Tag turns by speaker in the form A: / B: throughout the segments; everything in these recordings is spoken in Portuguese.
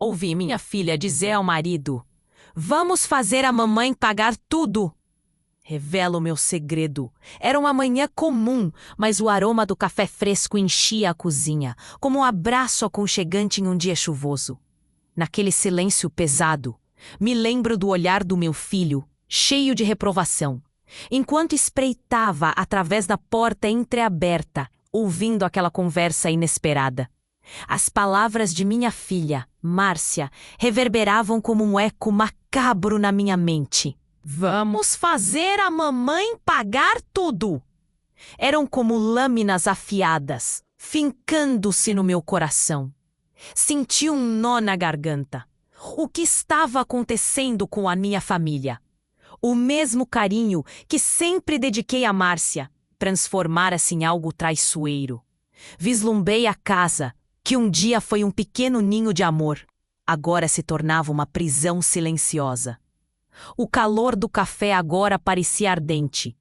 A: Ouvi minha filha dizer ao marido: "Vamos fazer a mamãe pagar tudo." Revelo meu segredo. Era uma manhã comum, mas o aroma do café fresco enchia a cozinha, como um abraço aconchegante em um dia chuvoso. Naquele silêncio pesado, me lembro do olhar do meu filho, cheio de reprovação, enquanto espreitava através da porta entreaberta, ouvindo aquela conversa inesperada. As palavras de minha filha, Márcia, reverberavam como um eco macabro na minha mente. "Vamos fazer a mamãe pagar tudo!" Eram como lâminas afiadas, fincando-se no meu coração. Senti um nó na garganta. O que estava acontecendo com a minha família? O mesmo carinho que sempre dediquei a Márcia transformara-se em algo traiçoeiro. Vislumbrei a casa, que um dia foi um pequeno ninho de amor, agora se tornava uma prisão silenciosa. O calor do café agora parecia ardente,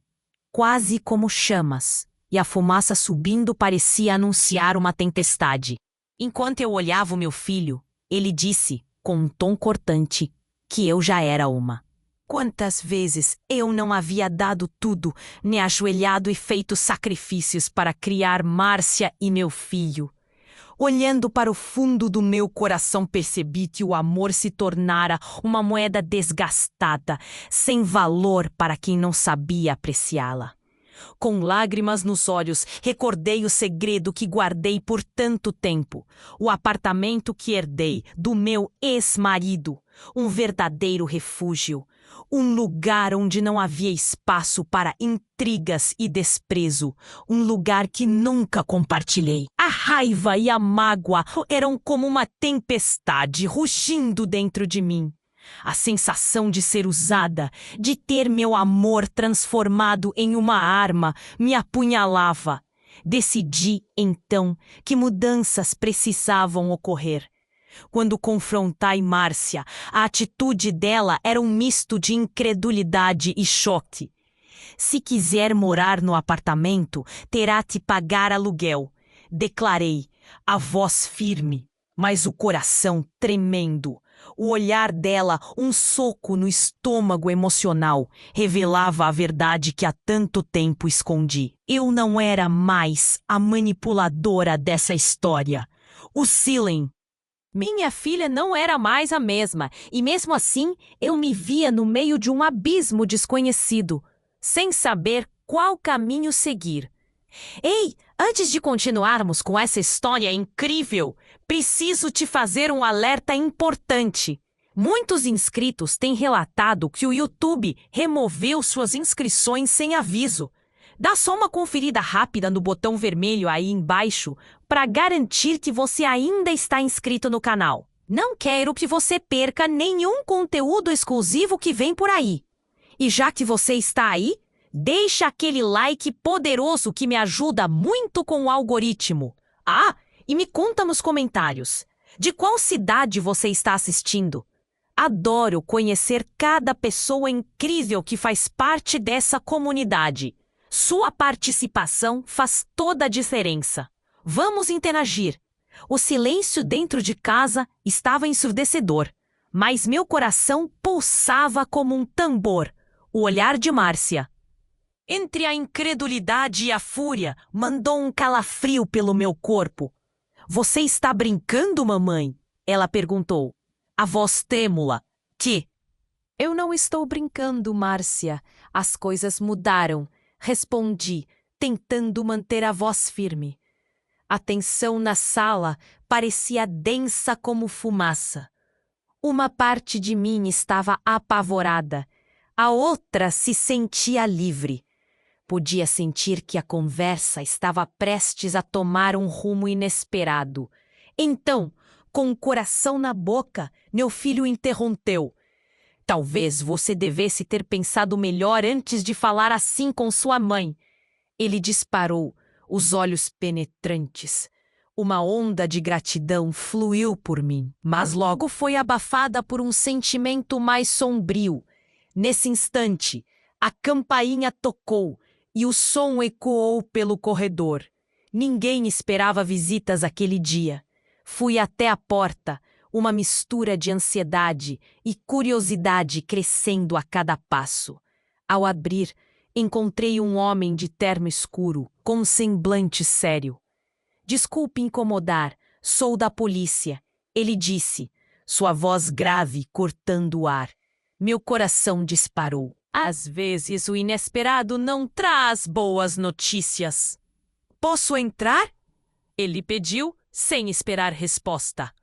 A: quase como chamas, e a fumaça subindo parecia anunciar uma tempestade. Enquanto eu olhava o meu filho, ele disse, com um tom cortante, que eu já era uma. Quantas vezes eu não havia dado tudo, me ajoelhado e feito sacrifícios para criar Márcia e meu filho. Olhando para o fundo do meu coração, percebi que o amor se tornara uma moeda desgastada, sem valor para quem não sabia apreciá-la. Com lágrimas nos olhos, recordei o segredo que guardei por tanto tempo. O apartamento que herdei do meu ex-marido. Um verdadeiro refúgio. Um lugar onde não havia espaço para intrigas e desprezo. Um lugar que nunca compartilhei. A raiva e a mágoa eram como uma tempestade rugindo dentro de mim. A sensação de ser usada, de ter meu amor transformado em uma arma, me apunhalava. Decidi, então, que mudanças precisavam ocorrer. Quando confrontei Márcia, a atitude dela era um misto de incredulidade e choque. "Se quiser morar no apartamento, terá de pagar aluguel", declarei, a voz firme, mas o coração tremendo. O olhar dela, um soco no estômago emocional, revelava a verdade que há tanto tempo escondi. Eu não era mais a manipuladora dessa história. O Silen. Minha filha não era mais a mesma, e mesmo assim eu me via no meio de um abismo desconhecido, sem saber qual caminho seguir. "Ei, antes de continuarmos com essa história incrível, preciso te fazer um alerta importante. Muitos inscritos têm relatado que o YouTube removeu suas inscrições sem aviso. Dá só uma conferida rápida no botão vermelho aí embaixo para garantir que você ainda está inscrito no canal. Não quero que você perca nenhum conteúdo exclusivo que vem por aí. E já que você está aí, deixa aquele like poderoso que me ajuda muito com o algoritmo. Ah, e me conta nos comentários, de qual cidade você está assistindo? Adoro conhecer cada pessoa incrível que faz parte dessa comunidade. Sua participação faz toda a diferença. Vamos interagir. O silêncio dentro de casa estava ensurdecedor, mas meu coração pulsava como um tambor. O olhar de Márcia, entre a incredulidade e a fúria, mandou um calafrio pelo meu corpo. "Você está brincando, mamãe?" ela perguntou, a voz trêmula. "Que?" "Eu não estou brincando, Márcia. As coisas mudaram", respondi, tentando manter a voz firme. A tensão na sala parecia densa como fumaça. Uma parte de mim estava apavorada, a outra se sentia livre. Podia sentir que a conversa estava prestes a tomar um rumo inesperado. Então, com o coração na boca, meu filho interrompeu. "Talvez você devesse ter pensado melhor antes de falar assim com sua mãe." Ele disparou, os olhos penetrantes. Uma onda de gratidão fluiu por mim, mas logo foi abafada por um sentimento mais sombrio. Nesse instante, a campainha tocou e o som ecoou pelo corredor. Ninguém esperava visitas aquele dia. Fui até a porta, uma mistura de ansiedade e curiosidade crescendo a cada passo. Ao abrir, encontrei um homem de terno escuro, com um semblante sério. Desculpe incomodar, sou da polícia, ele disse, sua voz grave cortando o ar. Meu coração disparou. Às vezes o inesperado não traz boas notícias. Posso entrar? Ele pediu, sem esperar resposta.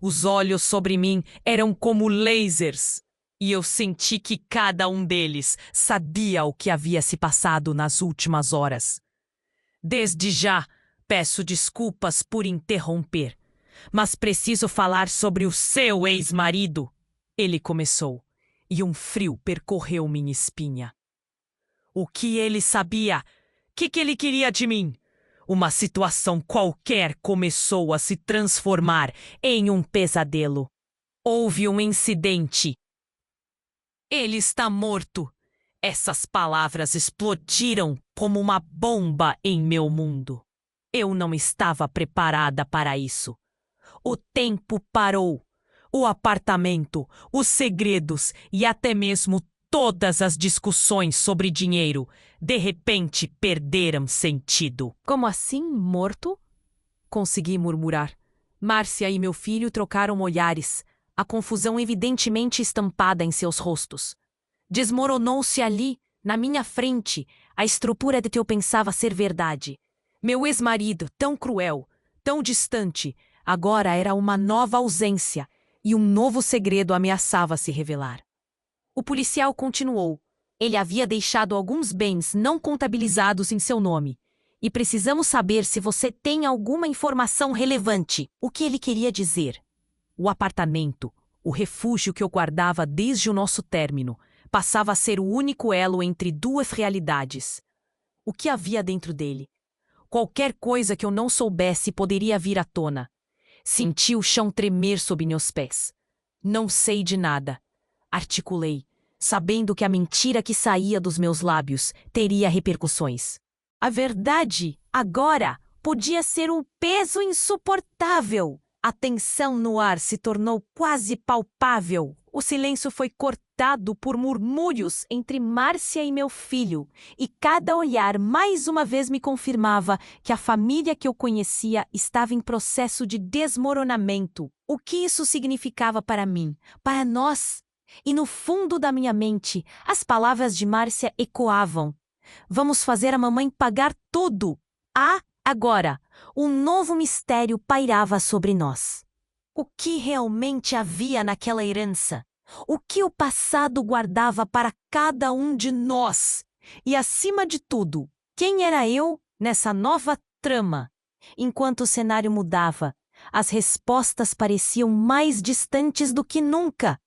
A: Os olhos sobre mim eram como lasers, e eu senti que cada um deles sabia o que havia se passado nas últimas horas. Desde já, peço desculpas por interromper, mas preciso falar sobre o seu ex-marido. Ele começou, e um frio percorreu minha espinha. O que ele sabia? Que ele queria de mim? Uma situação qualquer começou a se transformar em um pesadelo. Houve um incidente. Ele está morto. Essas palavras explodiram como uma bomba em meu mundo. Eu não estava preparada para isso. O tempo parou. O apartamento, os segredos e até mesmo todas as discussões sobre dinheiro, de repente perderam sentido. Como assim, morto? Consegui murmurar. Márcia e meu filho trocaram olhares, a confusão evidentemente estampada em seus rostos. Desmoronou-se ali, na minha frente, a estrutura de que eu pensava ser verdade. Meu ex-marido, tão cruel, tão distante, agora era uma nova ausência, e um novo segredo ameaçava se revelar. O policial continuou. Ele havia deixado alguns bens não contabilizados em seu nome. E precisamos saber se você tem alguma informação relevante. O que ele queria dizer? O apartamento, o refúgio que eu guardava desde o nosso término, passava a ser o único elo entre duas realidades. O que havia dentro dele? Qualquer coisa que eu não soubesse poderia vir à tona. Senti o chão tremer sob meus pés. Não sei de nada. Articulei, sabendo que a mentira que saía dos meus lábios teria repercussões. A verdade, agora, podia ser um peso insuportável. A tensão no ar se tornou quase palpável. O silêncio foi cortado por murmúrios entre Márcia e meu filho, e cada olhar mais uma vez me confirmava que a família que eu conhecia estava em processo de desmoronamento. O que isso significava para mim, para nós? E no fundo da minha mente, as palavras de Márcia ecoavam. Vamos fazer a mamãe pagar tudo. Agora, um novo mistério pairava sobre nós. O que realmente havia naquela herança? O que o passado guardava para cada um de nós? E, acima de tudo, quem era eu nessa nova trama? Enquanto o cenário mudava, as respostas pareciam mais distantes do que nunca.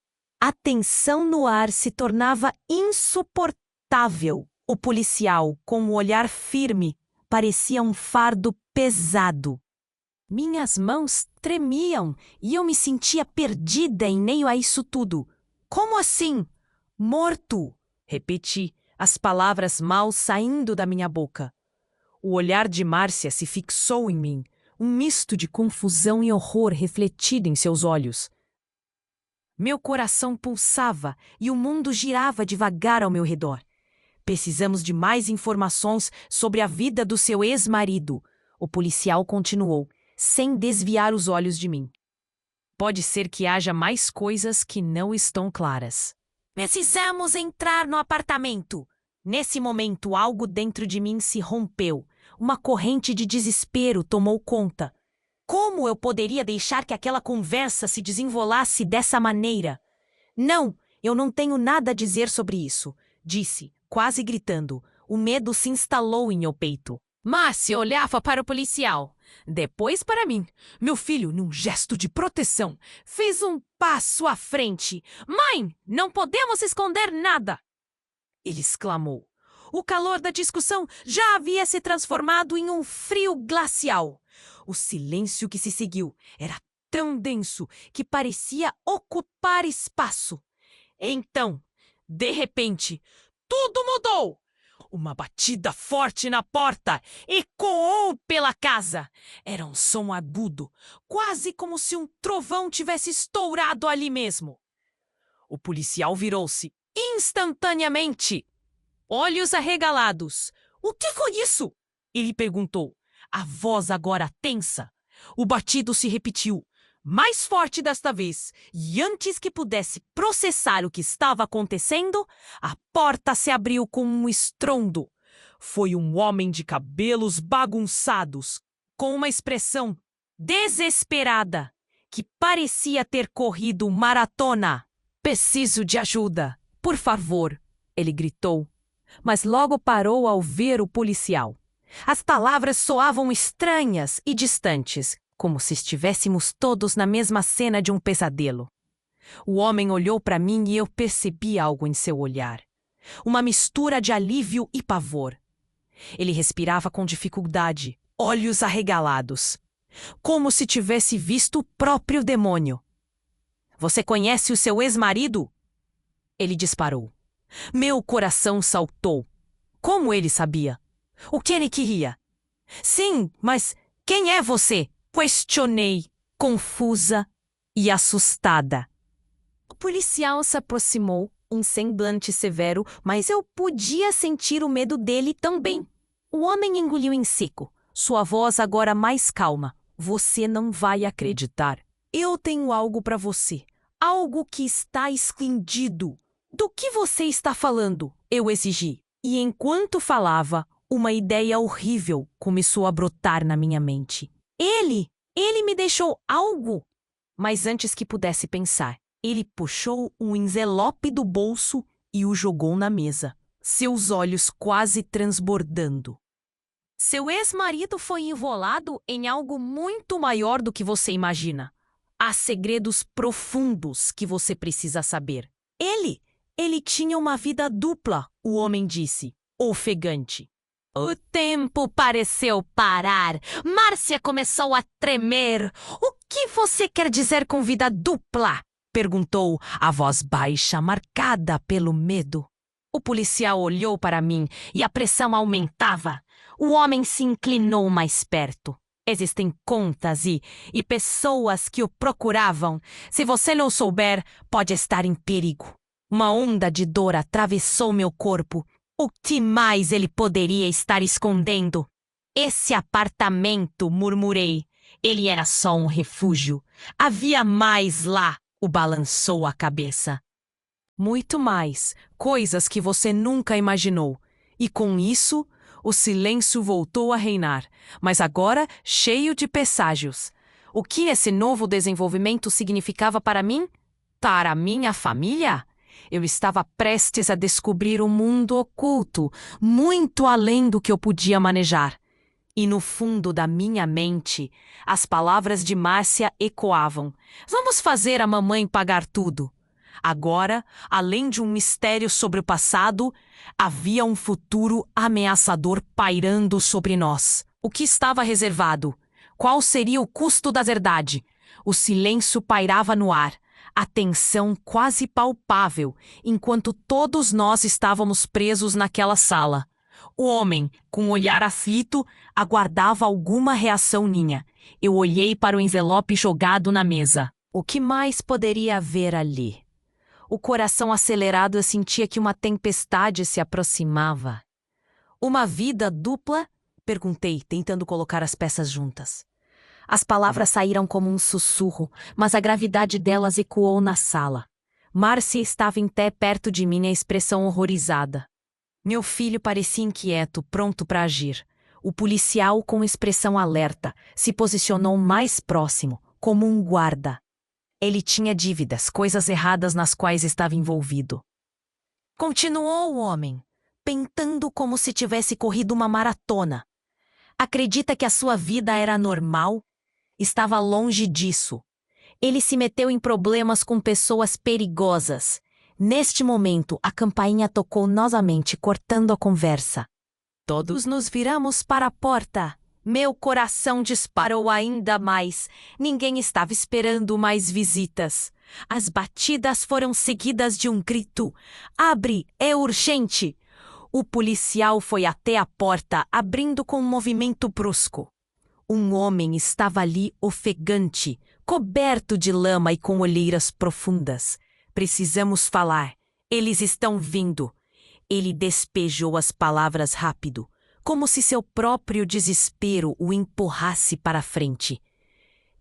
A: A tensão no ar se tornava insuportável. O policial, com o olhar firme, parecia um fardo pesado. Minhas mãos tremiam e eu me sentia perdida em meio a isso tudo. Como assim? Morto! Repeti, as palavras mal saindo da minha boca. O olhar de Márcia se fixou em mim, um misto de confusão e horror refletido em seus olhos. Meu coração pulsava e o mundo girava devagar ao meu redor. Precisamos de mais informações sobre a vida do seu ex-marido. O policial continuou, sem desviar os olhos de mim. Pode ser que haja mais coisas que não estão claras. Precisamos entrar no apartamento. Nesse momento, algo dentro de mim se rompeu. Uma corrente de desespero tomou conta. Como eu poderia deixar que aquela conversa se desenrolasse dessa maneira? Não, eu não tenho nada a dizer sobre isso, disse, quase gritando. O medo se instalou em meu peito. Márcia olhava para o policial, depois para mim. Meu filho, num gesto de proteção, fez um passo à frente. Mãe, não podemos esconder nada! Ele exclamou. O calor da discussão já havia se transformado em um frio glacial. O silêncio que se seguiu era tão denso que parecia ocupar espaço. Então, de repente, tudo mudou! Uma batida forte na porta ecoou pela casa. Era um som agudo, quase como se um trovão tivesse estourado ali mesmo. O policial virou-se instantaneamente, olhos arregalados. "O que foi isso?" ele perguntou, a voz agora tensa. O batido se repetiu, mais forte desta vez, e antes que pudesse processar o que estava acontecendo, a porta se abriu com um estrondo. Foi um homem de cabelos bagunçados, com uma expressão desesperada, que parecia ter corrido maratona. "Preciso de ajuda, por favor", ele gritou, mas logo parou ao ver o policial. As palavras soavam estranhas e distantes, como se estivéssemos todos na mesma cena de um pesadelo. O homem olhou para mim e eu percebi algo em seu olhar. Uma mistura de alívio e pavor. Ele respirava com dificuldade, olhos arregalados, como se tivesse visto o próprio demônio. "Você conhece o seu ex-marido?" Ele disparou. Meu coração saltou. Como ele sabia? O que ele queria? "Sim, mas quem é você?" questionei, confusa e assustada. O policial se aproximou, em semblante severo, mas eu podia sentir o medo dele também. O homem engoliu em seco, sua voz agora mais calma. "Você não vai acreditar. Eu tenho algo para você. Algo que está escondido." "Do que você está falando?" eu exigi. E enquanto falava, uma ideia horrível começou a brotar na minha mente. Ele me deixou algo. Mas antes que pudesse pensar, ele puxou um envelope do bolso e o jogou na mesa, seus olhos quase transbordando. "Seu ex-marido foi envolado em algo muito maior do que você imagina. Há segredos profundos que você precisa saber." Ele tinha uma vida dupla, o homem disse, ofegante. O tempo pareceu parar. Márcia começou a tremer. "O que você quer dizer com vida dupla?" perguntou, a voz baixa, marcada pelo medo. O policial olhou para mim e a pressão aumentava. O homem se inclinou mais perto. "Existem contas e pessoas que o procuravam. Se você não souber, pode estar em perigo." Uma onda de dor atravessou meu corpo. O que mais ele poderia estar escondendo? "Esse apartamento", murmurei. "Ele era só um refúgio. Havia mais lá." O balançou a cabeça. "Muito mais. Coisas que você nunca imaginou." E com isso, o silêncio voltou a reinar, mas agora cheio de presságios. O que esse novo desenvolvimento significava para mim? Para minha família? Eu estava prestes a descobrir um mundo oculto, muito além do que eu podia manejar. E no fundo da minha mente, as palavras de Márcia ecoavam. "Vamos fazer a mamãe pagar tudo." Agora, além de um mistério sobre o passado, havia um futuro ameaçador pairando sobre nós. O que estava reservado? Qual seria o custo da verdade? O silêncio pairava no ar. A tensão quase palpável, enquanto todos nós estávamos presos naquela sala. O homem, com um olhar aflito, aguardava alguma reação minha. Eu olhei para o envelope jogado na mesa. O que mais poderia haver ali? O coração acelerado, eu sentia que uma tempestade se aproximava. "Uma vida dupla?" perguntei, tentando colocar as peças juntas. As palavras saíram como um sussurro, mas a gravidade delas ecoou na sala. Márcia estava em pé perto de mim, a expressão horrorizada. Meu filho parecia inquieto, pronto para agir. O policial, com expressão alerta, se posicionou mais próximo, como um guarda. Ele tinha dívidas, coisas erradas nas quais estava envolvido. Continuou o homem, pentando como se tivesse corrido uma maratona. "Acredita que a sua vida era normal? Estava longe disso. Ele se meteu em problemas com pessoas perigosas." Neste momento, a campainha tocou novamente, cortando a conversa. Todos nos viramos para a porta. Meu coração disparou ainda mais. Ninguém estava esperando mais visitas. As batidas foram seguidas de um grito. "Abre, é urgente!" O policial foi até a porta, abrindo com um movimento brusco. Um homem estava ali ofegante, coberto de lama e com olheiras profundas. Precisamos falar. Eles estão vindo. Ele despejou as palavras rápido, como se seu próprio desespero o empurrasse para a frente.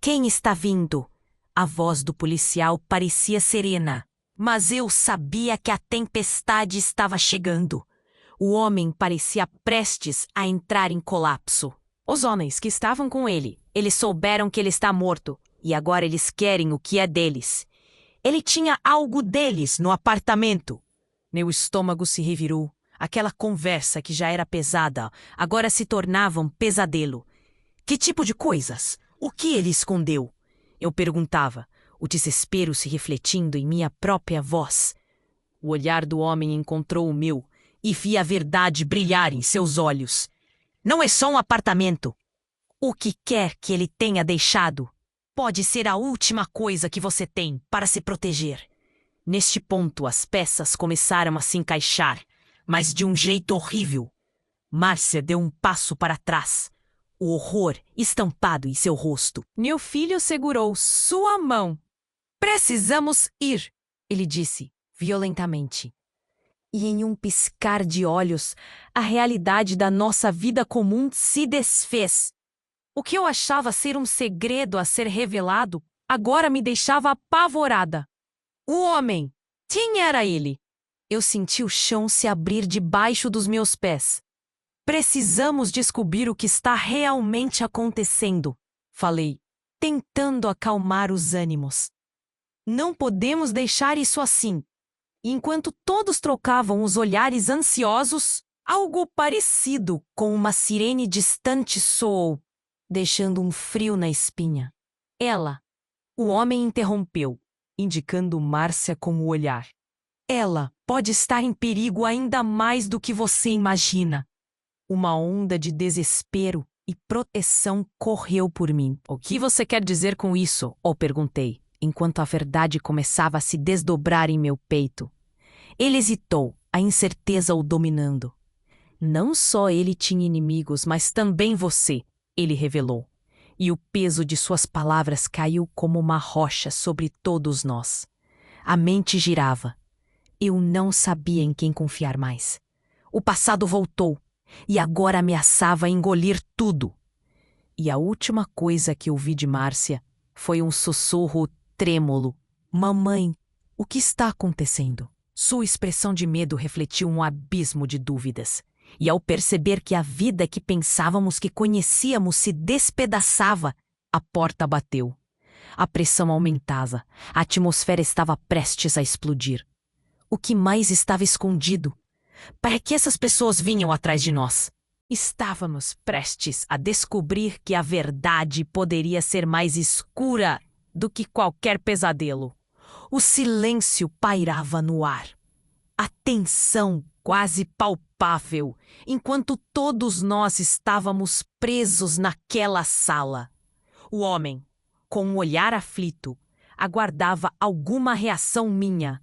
A: Quem está vindo? A voz do policial parecia serena, mas eu sabia que a tempestade estava chegando. O homem parecia prestes a entrar em colapso. Os homens que estavam com ele, eles souberam que ele está morto, e agora eles querem o que é deles. Ele tinha algo deles no apartamento. Meu estômago se revirou. Aquela conversa que já era pesada, agora se tornava um pesadelo. Que tipo de coisas? O que ele escondeu? Eu perguntava, o desespero se refletindo em minha própria voz. O olhar do homem encontrou o meu, e vi a verdade brilhar em seus olhos. Não é só um apartamento. O que quer que ele tenha deixado pode ser a última coisa que você tem para se proteger. Neste ponto, as peças começaram a se encaixar, mas de um jeito horrível. Márcia deu um passo para trás, o horror estampado em seu rosto. Meu filho segurou sua mão. Precisamos ir, ele disse, violentamente. E em um piscar de olhos, a realidade da nossa vida comum se desfez. O que eu achava ser um segredo a ser revelado, agora me deixava apavorada. O homem! Quem era ele? Eu senti o chão se abrir debaixo dos meus pés. Precisamos descobrir o que está realmente acontecendo, falei, tentando acalmar os ânimos. Não podemos deixar isso assim. Enquanto todos trocavam os olhares ansiosos, algo parecido com uma sirene distante soou, deixando um frio na espinha. Ela. O homem interrompeu, indicando Márcia com o olhar. Ela pode estar em perigo ainda mais do que você imagina. Uma onda de desespero e proteção correu por mim. O que você quer dizer com isso? Eu perguntei, enquanto a verdade começava a se desdobrar em meu peito. Ele hesitou, a incerteza o dominando. Não só ele tinha inimigos, mas também você, ele revelou. E o peso de suas palavras caiu como uma rocha sobre todos nós. A mente girava. Eu não sabia em quem confiar mais. O passado voltou, e agora ameaçava engolir tudo. E a última coisa que ouvi de Márcia foi um sussurro trêmulo. Mamãe, o que está acontecendo? Sua expressão de medo refletiu um abismo de dúvidas. E ao perceber que a vida que pensávamos que conhecíamos se despedaçava, a porta bateu. A pressão aumentava, a atmosfera estava prestes a explodir. O que mais estava escondido? Para que essas pessoas vinham atrás de nós? Estávamos prestes a descobrir que a verdade poderia ser mais escura do que qualquer pesadelo. O silêncio pairava no ar. A tensão quase palpável, enquanto todos nós estávamos presos naquela sala. O homem, com um olhar aflito, aguardava alguma reação minha.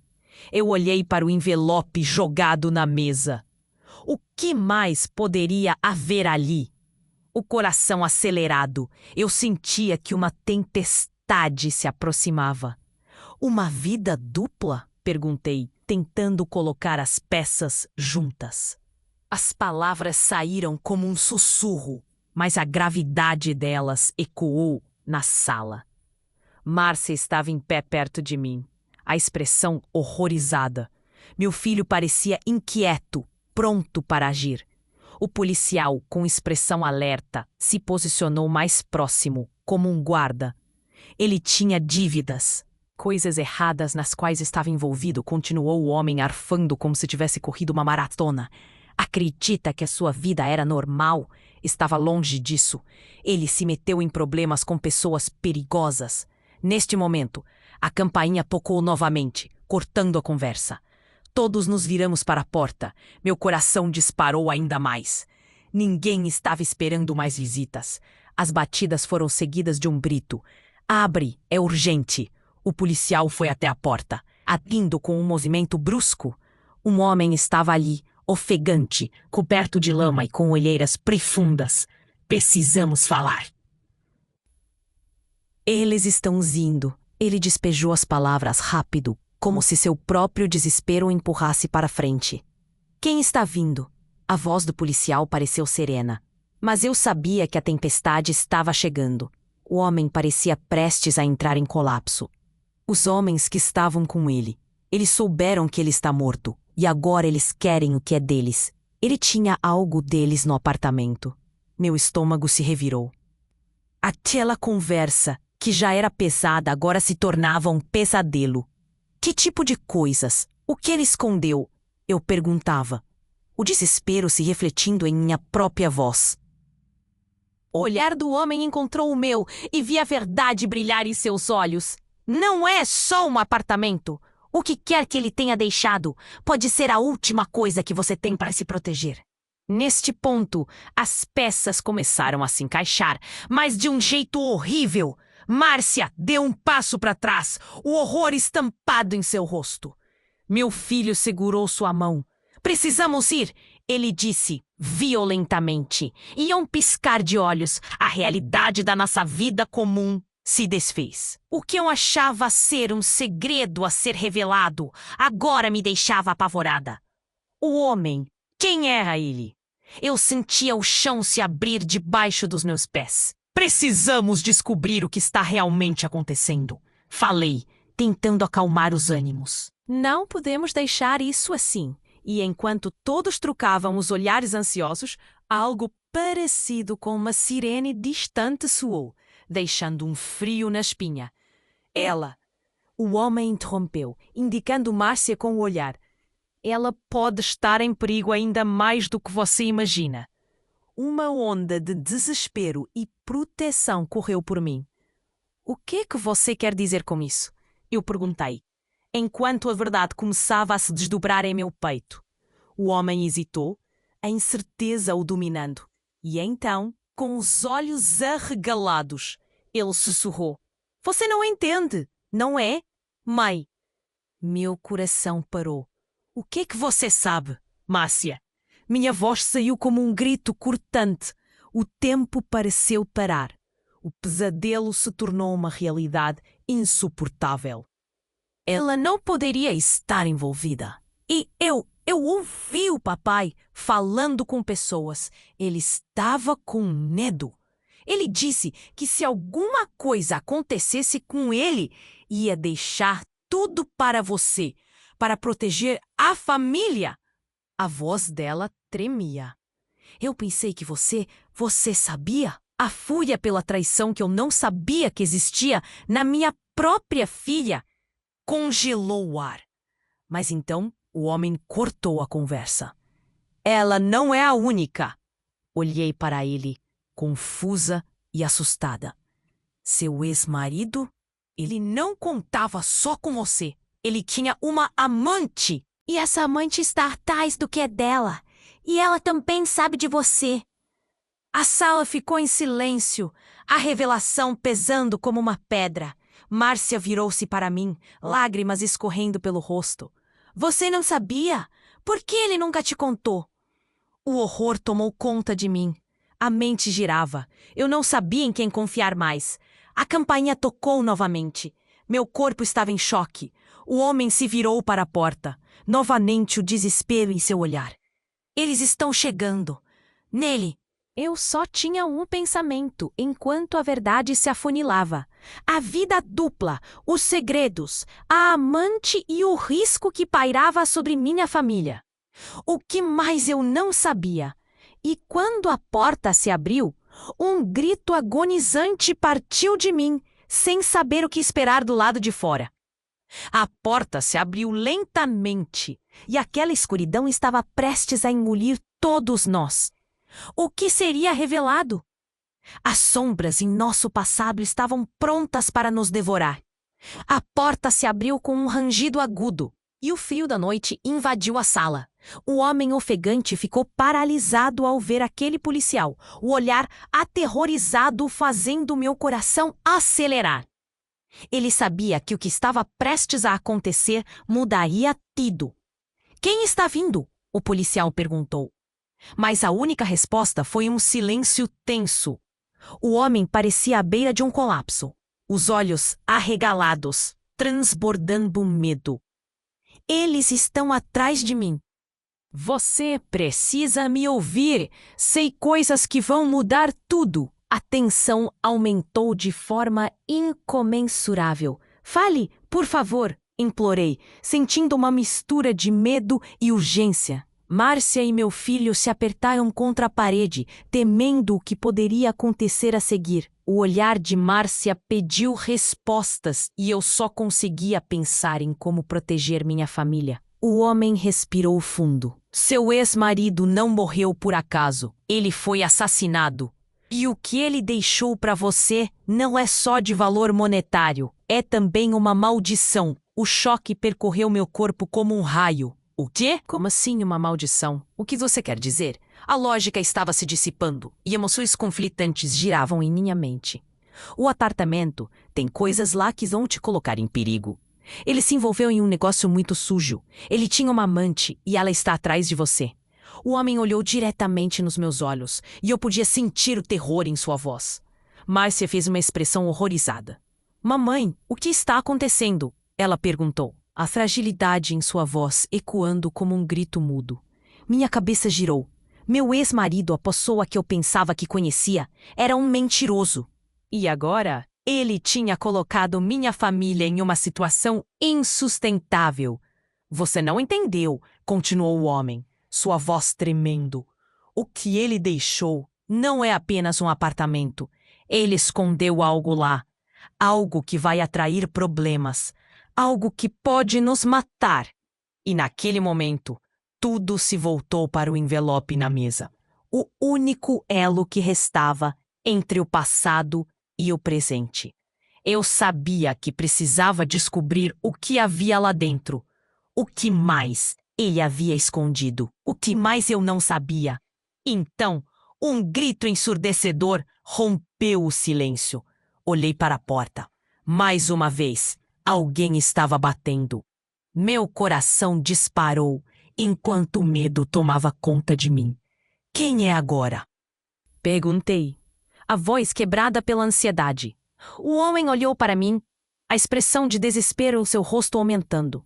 A: Eu olhei para o envelope jogado na mesa. O que mais poderia haver ali? O coração acelerado, eu sentia que uma tempestade se aproximava. Uma vida dupla? Perguntei, tentando colocar as peças juntas. As palavras saíram como um sussurro, mas a gravidade delas ecoou na sala. Márcia estava em pé perto de mim, a expressão horrorizada. Meu filho parecia inquieto, pronto para agir. O policial, com expressão alerta, se posicionou mais próximo, como um guarda. Ele tinha dívidas. Coisas erradas nas quais estava envolvido, continuou o homem arfando como se tivesse corrido uma maratona. Acredita que a sua vida era normal? Estava longe disso. Ele se meteu em problemas com pessoas perigosas. Neste momento, a campainha tocou novamente, cortando a conversa. Todos nos viramos para a porta. Meu coração disparou ainda mais. Ninguém estava esperando mais visitas. As batidas foram seguidas de um grito. Abre, é urgente. O policial foi até a porta, abrindo com um movimento brusco. Um homem estava ali, ofegante, coberto de lama e com olheiras profundas. Precisamos falar. Eles estão indo. Ele despejou as palavras rápido, como se seu próprio desespero o empurrasse para frente. Quem está vindo? A voz do policial pareceu serena. Mas eu sabia que a tempestade estava chegando. O homem parecia prestes a entrar em colapso. Os homens que estavam com ele. Eles souberam que ele está morto. E agora eles querem o que é deles. Ele tinha algo deles no apartamento. Meu estômago se revirou. Aquela conversa, que já era pesada, agora se tornava um pesadelo. Que tipo de coisas? O que ele escondeu? Eu perguntava. O desespero se refletindo em minha própria voz. O olhar do homem encontrou o meu e vi a verdade brilhar em seus olhos. Não é só um apartamento. O que quer que ele tenha deixado pode ser a última coisa que você tem para se proteger. Neste ponto, as peças começaram a se encaixar, mas de um jeito horrível. Márcia deu um passo para trás, o horror estampado em seu rosto. Meu filho segurou sua mão. Precisamos ir, ele disse violentamente. E um piscar de olhos, a realidade da nossa vida comum se desfez. O que eu achava ser um segredo a ser revelado, agora me deixava apavorada. O homem, quem era ele? Eu sentia o chão se abrir debaixo dos meus pés. Precisamos descobrir o que está realmente acontecendo. Falei, tentando acalmar os ânimos. Não podemos deixar isso assim. E enquanto todos trocavam os olhares ansiosos, algo parecido com uma sirene distante soou, deixando um frio na espinha. Ela. O homem interrompeu, indicando Márcia com o olhar. Ela pode estar em perigo ainda mais do que você imagina. Uma onda de desespero e proteção correu por mim. O que é que você quer dizer com isso? Eu perguntei, enquanto a verdade começava a se desdobrar em meu peito. O homem hesitou, a incerteza o dominando. E então, com os olhos arregalados, ele sussurrou. Você não entende, não é, mãe? Meu coração parou. O que é que você sabe, Márcia? Minha voz saiu como um grito cortante. O tempo pareceu parar. O pesadelo se tornou uma realidade insuportável. Ela não poderia estar envolvida. E eu ouvi o papai falando com pessoas. Ele estava com medo. Ele disse que se alguma coisa acontecesse com ele, ia deixar tudo para você, para proteger a família. A voz dela tremia. Eu pensei que você sabia? A fúria pela traição que eu não sabia que existia na minha própria filha congelou o ar. Mas então o homem cortou a conversa. Ela não é a única. Olhei para ele, confusa e assustada. Seu ex-marido? Ele não contava só com você. Ele tinha uma amante. E essa amante está atrás do que é dela. E ela também sabe de você. A sala ficou em silêncio, a revelação pesando como uma pedra. Márcia virou-se para mim, lágrimas escorrendo pelo rosto. Você não sabia? Por que ele nunca te contou? O horror tomou conta de mim. A mente girava. Eu não sabia em quem confiar mais. A campainha tocou novamente. Meu corpo estava em choque. O homem se virou para a porta. Novamente o desespero em seu olhar. Eles estão chegando. Nele. Eu só tinha um pensamento, enquanto a verdade se afunilava. A vida dupla, os segredos, a amante e o risco que pairava sobre minha família. O que mais eu não sabia? E quando a porta se abriu, um grito agonizante partiu de mim, sem saber o que esperar do lado de fora. A porta se abriu lentamente e aquela escuridão estava prestes a engolir todos nós. O que seria revelado? As sombras em nosso passado estavam prontas para nos devorar. A porta se abriu com um rangido agudo e o frio da noite invadiu a sala. O homem ofegante ficou paralisado ao ver aquele policial, o olhar aterrorizado fazendo meu coração acelerar. Ele sabia que o que estava prestes a acontecer mudaria tudo. Quem está vindo? O policial perguntou. Mas a única resposta foi um silêncio tenso. O homem parecia à beira de um colapso, os olhos arregalados, transbordando medo. Eles estão atrás de mim. Você precisa me ouvir. Sei coisas que vão mudar tudo. A tensão aumentou de forma incomensurável. Fale, por favor, implorei, sentindo uma mistura de medo e urgência. Márcia e meu filho se apertaram contra a parede, temendo o que poderia acontecer a seguir. O olhar de Márcia pediu respostas e eu só conseguia pensar em como proteger minha família. O homem respirou fundo. Seu ex-marido não morreu por acaso. Ele foi assassinado. E o que ele deixou para você não é só de valor monetário, é também uma maldição. O choque percorreu meu corpo como um raio. O quê? Como assim uma maldição? O que você quer dizer? A lógica estava se dissipando e emoções conflitantes giravam em minha mente. O apartamento tem coisas lá que vão te colocar em perigo. Ele se envolveu em um negócio muito sujo. Ele tinha uma amante e ela está atrás de você. O homem olhou diretamente nos meus olhos e eu podia sentir o terror em sua voz. Márcia fez uma expressão horrorizada. Mamãe, o que está acontecendo? Ela perguntou, a fragilidade em sua voz ecoando como um grito mudo. Minha cabeça girou. Meu ex-marido, a pessoa que eu pensava que conhecia, era um mentiroso. E agora, ele tinha colocado minha família em uma situação insustentável. Você não entendeu, continuou o homem, sua voz tremendo. O que ele deixou não é apenas um apartamento. Ele escondeu algo lá. Algo que vai atrair problemas. Algo que pode nos matar. E naquele momento, tudo se voltou para o envelope na mesa. O único elo que restava entre o passado e o presente. Eu sabia que precisava descobrir o que havia lá dentro. O que mais ele havia escondido. O que mais eu não sabia. Então, um grito ensurdecedor rompeu o silêncio. Olhei para a porta. Mais uma vez, alguém estava batendo. Meu coração disparou enquanto o medo tomava conta de mim. Quem é agora? Perguntei, a voz quebrada pela ansiedade. O homem olhou para mim, a expressão de desespero em seu rosto aumentando.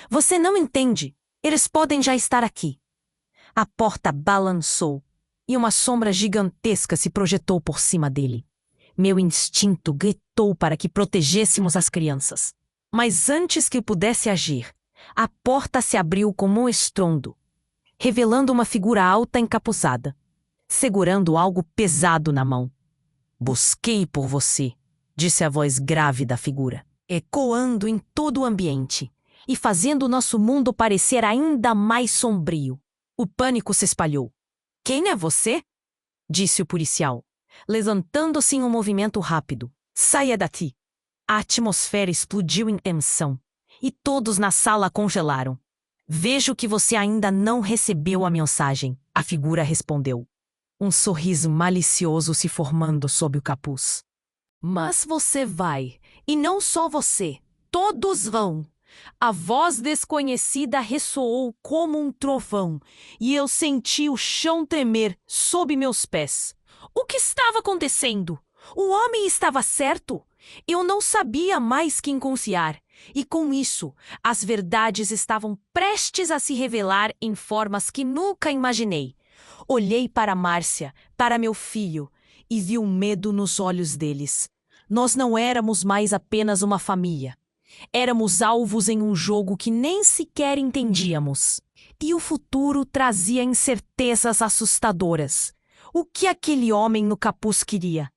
A: Você não entende. Eles podem já estar aqui. A porta balançou e uma sombra gigantesca se projetou por cima dele. Meu instinto gritou para que protegêssemos as crianças. Mas antes que pudesse agir, a porta se abriu com um estrondo, revelando uma figura alta encapuzada, segurando algo pesado na mão. Busquei por você, disse a voz grave da figura, ecoando em todo o ambiente e fazendo o nosso mundo parecer ainda mais sombrio. O pânico se espalhou. Quem é você? Disse o policial, levantando-se em um movimento rápido. Saia daqui. A atmosfera explodiu em tensão e todos na sala congelaram. Vejo que você ainda não recebeu a mensagem, a figura respondeu. Um sorriso malicioso se formando sob o capuz. Mas você vai, e não só você. Todos vão. A voz desconhecida ressoou como um trovão, e eu senti o chão tremer sob meus pés. O que estava acontecendo? O homem estava certo? Eu não sabia mais quem confiar. E com isso, as verdades estavam prestes a se revelar em formas que nunca imaginei. Olhei para Márcia, para meu filho, e vi o medo nos olhos deles. Nós não éramos mais apenas uma família. Éramos alvos em um jogo que nem sequer entendíamos. E o futuro trazia incertezas assustadoras. O que aquele homem no capuz queria?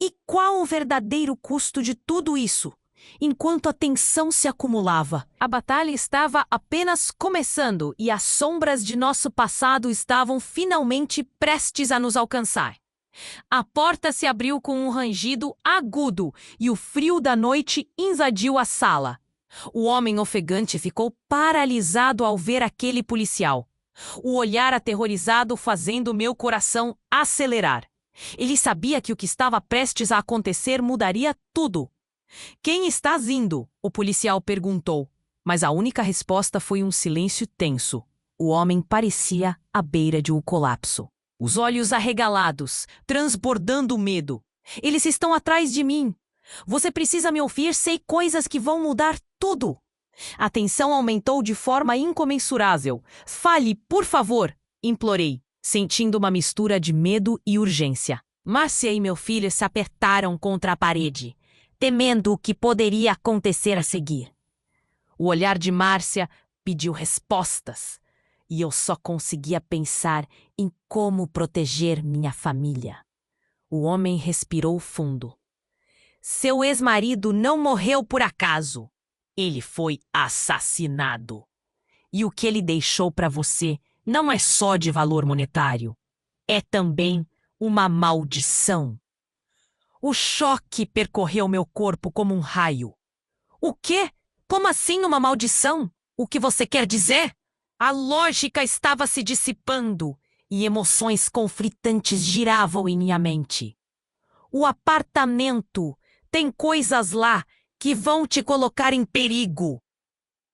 A: E qual o verdadeiro custo de tudo isso? Enquanto a tensão se acumulava, a batalha estava apenas começando e as sombras de nosso passado estavam finalmente prestes a nos alcançar. A porta se abriu com um rangido agudo e o frio da noite invadiu a sala. O homem ofegante ficou paralisado ao ver aquele policial. O olhar aterrorizado fazendo meu coração acelerar. Ele sabia que o que estava prestes a acontecer mudaria tudo. Quem estás indo? O policial perguntou, mas a única resposta foi um silêncio tenso. O homem parecia à beira de um colapso. Os olhos arregalados, transbordando medo. Eles estão atrás de mim. Você precisa me ouvir, sei coisas que vão mudar tudo. A tensão aumentou de forma incomensurável. Fale, por favor, implorei, sentindo uma mistura de medo e urgência. Márcia e meu filho se apertaram contra a parede, temendo o que poderia acontecer a seguir. O olhar de Márcia pediu respostas, e eu só conseguia pensar em como proteger minha família. O homem respirou fundo. Seu ex-marido não morreu por acaso. Ele foi assassinado. E o que ele deixou para você não é só de valor monetário. É também uma maldição. O choque percorreu meu corpo como um raio. O quê? Como assim uma maldição? O que você quer dizer? A lógica estava se dissipando e emoções conflitantes giravam em minha mente. O apartamento tem coisas lá que vão te colocar em perigo.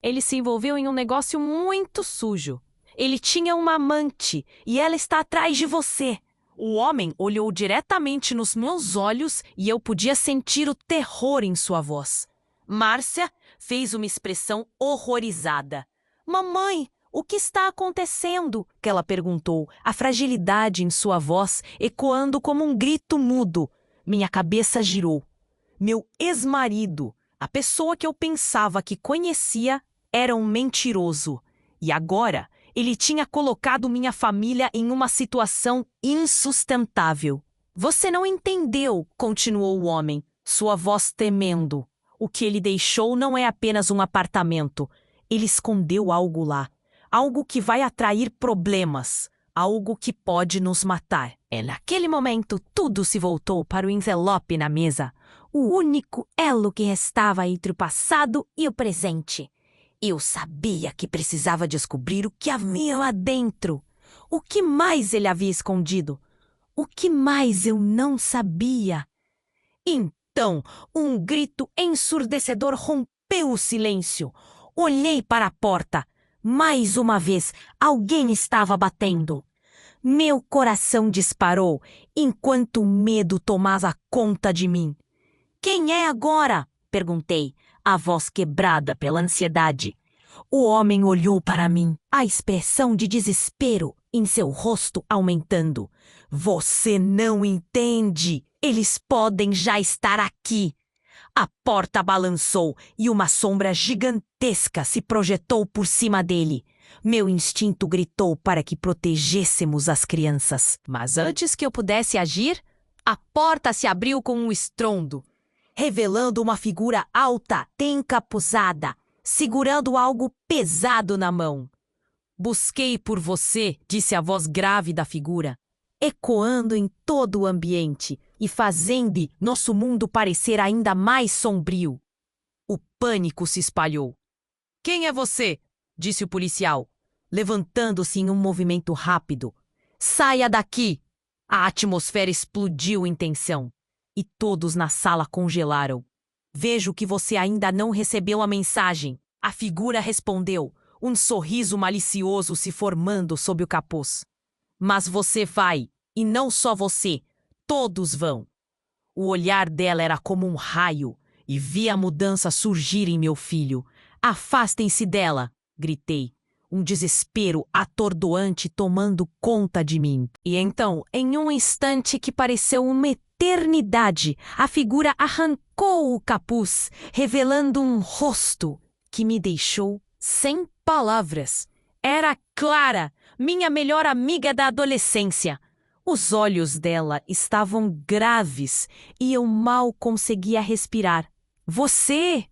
A: Ele se envolveu em um negócio muito sujo. Ele tinha uma amante e ela está atrás de você. O homem olhou diretamente nos meus olhos e eu podia sentir o terror em sua voz. Márcia fez uma expressão horrorizada. Mamãe, o que está acontecendo? Que ela perguntou, a fragilidade em sua voz ecoando como um grito mudo. Minha cabeça girou. Meu ex-marido, a pessoa que eu pensava que conhecia, era um mentiroso. E agora ele tinha colocado minha família em uma situação insustentável. Você não entendeu, continuou o homem, sua voz tremendo. O que ele deixou não é apenas um apartamento. Ele escondeu algo lá. Algo que vai atrair problemas. Algo que pode nos matar. E naquele momento, tudo se voltou para o envelope na mesa. O único elo que restava entre o passado e o presente. Eu sabia que precisava descobrir o que havia lá dentro. O que mais ele havia escondido? O que mais eu não sabia? Então, um grito ensurdecedor rompeu o silêncio. Olhei para a porta. Mais uma vez, alguém estava batendo. Meu coração disparou enquanto o medo tomava conta de mim. Quem é agora? Perguntei, a voz quebrada pela ansiedade. O homem olhou para mim, a expressão de desespero em seu rosto aumentando. Você não entende! Eles podem já estar aqui! A porta balançou e uma sombra gigantesca se projetou por cima dele. Meu instinto gritou para que protegêssemos as crianças. Mas antes que eu pudesse agir, a porta se abriu com um estrondo, revelando uma figura alta, encapuzada, segurando algo pesado na mão. Busquei por você, disse a voz grave da figura, ecoando em todo o ambiente e fazendo nosso mundo parecer ainda mais sombrio. O pânico se espalhou. Quem é você? Disse o policial, levantando-se em um movimento rápido. Saia daqui! A atmosfera explodiu em tensão e todos na sala congelaram. Vejo que você ainda não recebeu a mensagem. A figura respondeu, um sorriso malicioso se formando sob o capuz. Mas você vai, e não só você, todos vão. O olhar dela era como um raio, e vi a mudança surgir em meu filho. Afastem-se dela, gritei, um desespero atordoante tomando conta de mim. E então, em um instante que pareceu uma eternidade, a figura arrancou o capuz, revelando um rosto que me deixou sem palavras. Era Clara, minha melhor amiga da adolescência. Os olhos dela estavam graves e eu mal conseguia respirar. Você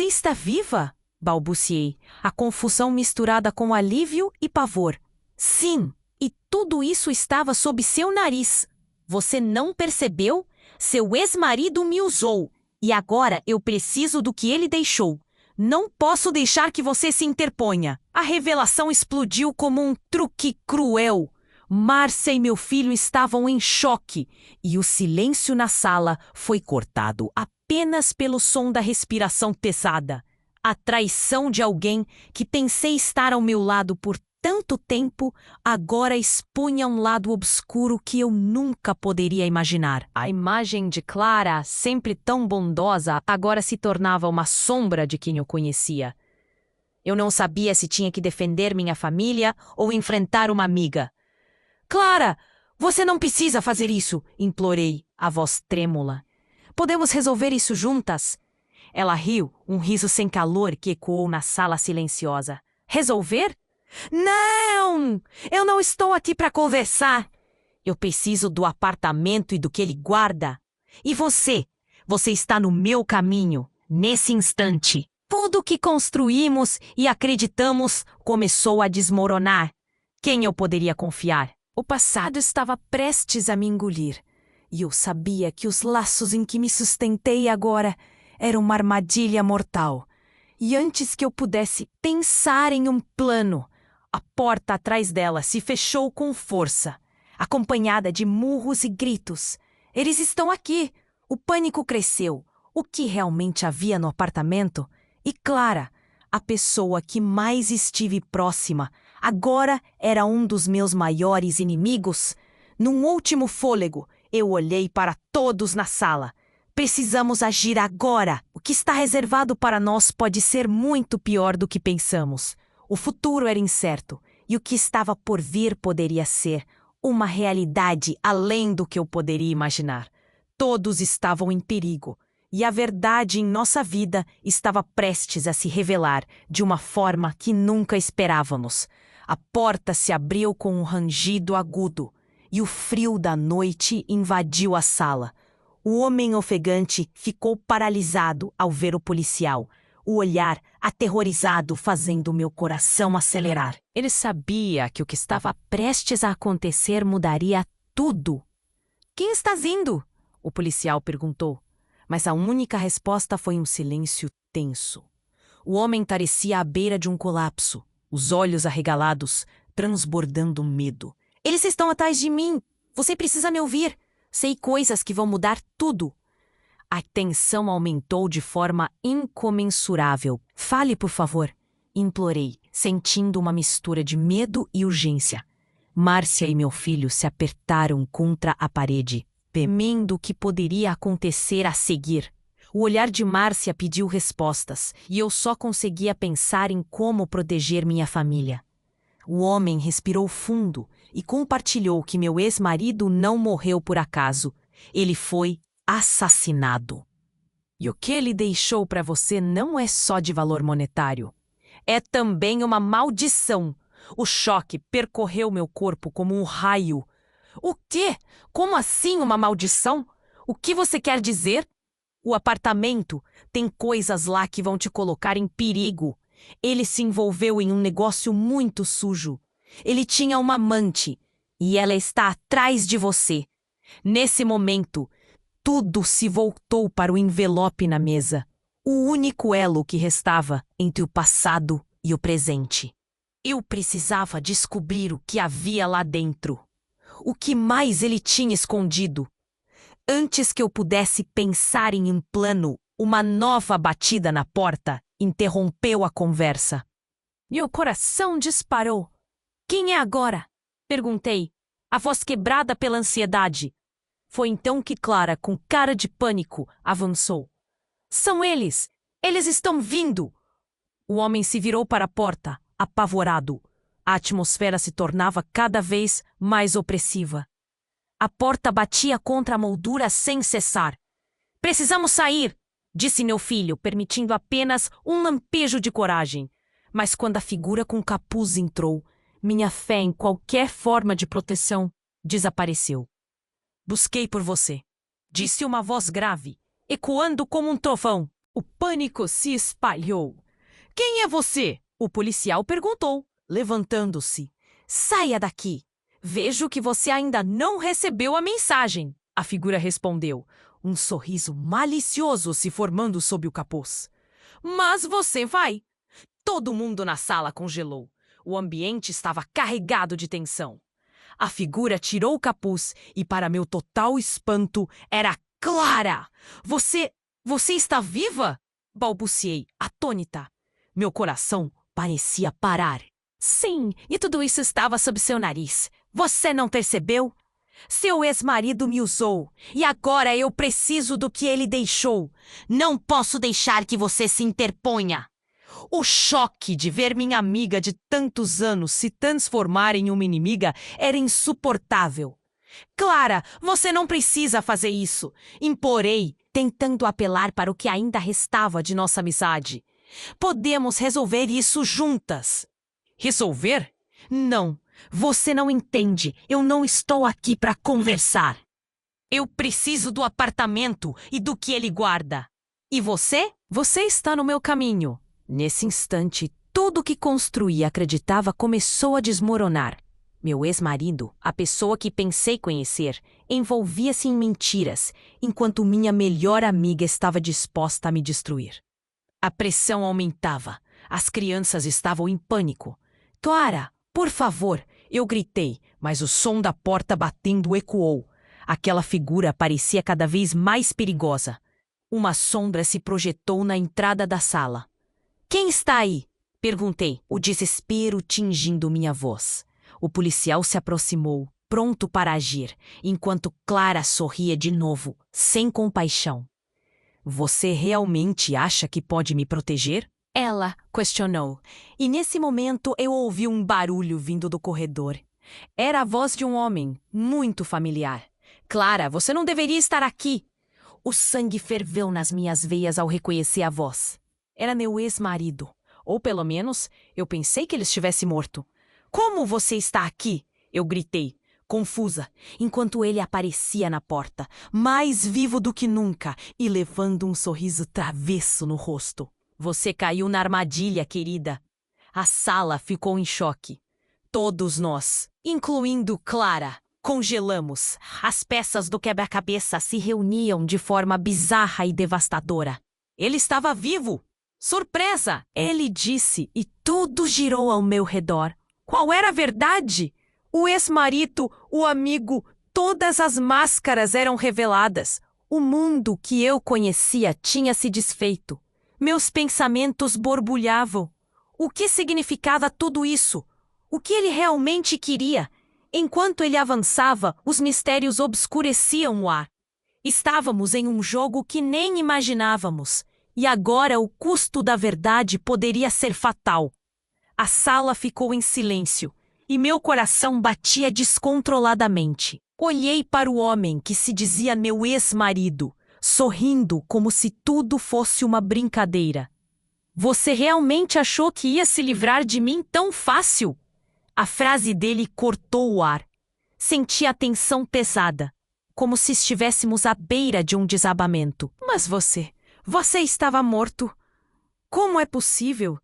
A: está viva? Balbuciei, a confusão misturada com alívio e pavor. Sim, e tudo isso estava sob seu nariz. Você não percebeu? Seu ex-marido me usou, e agora eu preciso do que ele deixou. Não posso deixar que você se interponha. A revelação explodiu como um truque cruel. Márcia e meu filho estavam em choque, e o silêncio na sala foi cortado apenas pelo som da respiração pesada. A traição de alguém que pensei estar ao meu lado por tanto tempo, agora expunha um lado obscuro que eu nunca poderia imaginar. A imagem de Clara, sempre tão bondosa, agora se tornava uma sombra de quem eu conhecia. Eu não sabia se tinha que defender minha família ou enfrentar uma amiga. Clara, você não precisa fazer isso, implorei, a voz trêmula. Podemos resolver isso juntas? Ela riu, um riso sem calor que ecoou na sala silenciosa. Resolver? Não! Eu não estou aqui para conversar. Eu preciso do apartamento e do que ele guarda. E você? Você está no meu caminho, nesse instante. Tudo que construímos e acreditamos começou a desmoronar. Quem eu poderia confiar? O passado estava prestes a me engolir. E eu sabia que os laços em que me sustentei agora eram uma armadilha mortal. E antes que eu pudesse pensar em um plano, a porta atrás dela se fechou com força, acompanhada de murros e gritos. Eles estão aqui! O pânico cresceu. O que realmente havia no apartamento? E Clara, a pessoa que mais estive próxima, agora era um dos meus maiores inimigos. Num último fôlego, eu olhei para todos na sala. Precisamos agir agora. O que está reservado para nós pode ser muito pior do que pensamos. O futuro era incerto, e o que estava por vir poderia ser uma realidade além do que eu poderia imaginar. Todos estavam em perigo, e a verdade em nossa vida estava prestes a se revelar de uma forma que nunca esperávamos. A porta se abriu com um rangido agudo, e o frio da noite invadiu a sala. O homem ofegante ficou paralisado ao ver o policial, o olhar aterrorizado fazendo meu coração acelerar. Ele sabia que o que estava prestes a acontecer mudaria tudo. Quem estás indo? O policial perguntou, mas a única resposta foi um silêncio tenso. O homem parecia à beira de um colapso, os olhos arregalados, transbordando medo. Eles estão atrás de mim! Você precisa me ouvir! Sei coisas que vão mudar tudo! A tensão aumentou de forma incomensurável. Fale, por favor, implorei, sentindo uma mistura de medo e urgência. Márcia e meu filho se apertaram contra a parede, temendo o que poderia acontecer a seguir. O olhar de Márcia pediu respostas, e eu só conseguia pensar em como proteger minha família. O homem respirou fundo e compartilhou que meu ex-marido não morreu por acaso. Ele foi assassinado. E o que ele deixou para você não é só de valor monetário. É também uma maldição. O choque percorreu meu corpo como um raio. O quê? Como assim uma maldição? O que você quer dizer? O apartamento tem coisas lá que vão te colocar em perigo. Ele se envolveu em um negócio muito sujo. Ele tinha uma amante e ela está atrás de você. Nesse momento, tudo se voltou para o envelope na mesa, o único elo que restava entre o passado e o presente. Eu precisava descobrir o que havia lá dentro. O que mais ele tinha escondido? Antes que eu pudesse pensar em um plano, uma nova batida na porta interrompeu a conversa. Meu coração disparou. Quem é agora? Perguntei, a voz quebrada pela ansiedade. Foi então que Clara, com cara de pânico, avançou. São eles! Eles estão vindo! O homem se virou para a porta, apavorado. A atmosfera se tornava cada vez mais opressiva. A porta batia contra a moldura sem cessar. Precisamos sair! Disse meu filho, permitindo apenas um lampejo de coragem. Mas quando a figura com capuz entrou, minha fé em qualquer forma de proteção desapareceu. Busquei por você, disse uma voz grave, ecoando como um trovão. O pânico se espalhou. Quem é você? O policial perguntou, levantando-se. Saia daqui. Vejo que você ainda não recebeu a mensagem. A figura respondeu, um sorriso malicioso se formando sob o capuz. Mas você vai. Todo mundo na sala congelou. O ambiente estava carregado de tensão. A figura tirou o capuz e, para meu total espanto, era Clara! Você está viva? Balbuciei, atônita. Meu coração parecia parar. Sim, e tudo isso estava sob seu nariz. Você não percebeu? Seu ex-marido me usou, e agora eu preciso do que ele deixou. Não posso deixar que você se interponha. O choque de ver minha amiga de tantos anos se transformar em uma inimiga era insuportável. Clara, você não precisa fazer isso. Imporei, tentando apelar para o que ainda restava de nossa amizade. Podemos resolver isso juntas. Resolver? Não. Você não entende. Eu não estou aqui para conversar. Eu preciso do apartamento e do que ele guarda. E você? Você está no meu caminho. Nesse instante, tudo que construí e acreditava começou a desmoronar. Meu ex-marido, a pessoa que pensei conhecer, envolvia-se em mentiras, enquanto minha melhor amiga estava disposta a me destruir. A pressão aumentava. As crianças estavam em pânico. Clara, por favor, eu gritei, mas o som da porta batendo ecoou. Aquela figura parecia cada vez mais perigosa. Uma sombra se projetou na entrada da sala. Quem está aí? Perguntei, o desespero tingindo minha voz. O policial se aproximou, pronto para agir, enquanto Clara sorria de novo, sem compaixão. Você realmente acha que pode me proteger? Ela questionou, e nesse momento eu ouvi um barulho vindo do corredor. Era a voz de um homem, muito familiar. Clara, você não deveria estar aqui. O sangue ferveu nas minhas veias ao reconhecer a voz. Era meu ex-marido. Ou pelo menos, eu pensei que ele estivesse morto. Como você está aqui? Eu gritei, confusa, enquanto ele aparecia na porta, mais vivo do que nunca e levando um sorriso travesso no rosto. Você caiu na armadilha, querida. A sala ficou em choque. Todos nós, incluindo Clara, congelamos. As peças do quebra-cabeça se reuniam de forma bizarra e devastadora. Ele estava vivo! Surpresa! Ele disse e tudo girou ao meu redor. Qual era a verdade? O ex-marido, o amigo, todas as máscaras eram reveladas. O mundo que eu conhecia tinha se desfeito. Meus pensamentos borbulhavam. O que significava tudo isso? O que ele realmente queria? Enquanto ele avançava, os mistérios obscureciam o ar. Estávamos em um jogo que nem imaginávamos. E agora o custo da verdade poderia ser fatal. A sala ficou em silêncio e meu coração batia descontroladamente. Olhei para o homem que se dizia meu ex-marido, sorrindo como se tudo fosse uma brincadeira. Você realmente achou que ia se livrar de mim tão fácil? A frase dele cortou o ar. Senti a tensão pesada, como se estivéssemos à beira de um desabamento. Mas você estava morto. Como é possível?